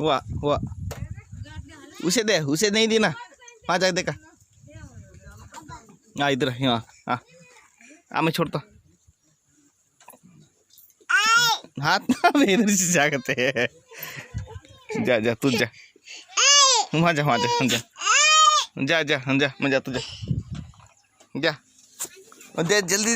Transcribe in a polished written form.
हुआ हुआ उसे नहीं देना। वहाँ जा देखा। हाँ इधर हाँ हाँ हाँ मैं छोड़ता हाथ ना इधर से जा करते हैं। जा जा तू जा वहाँ जा जा जा जा जा मैं जा तू जा जा जल्दी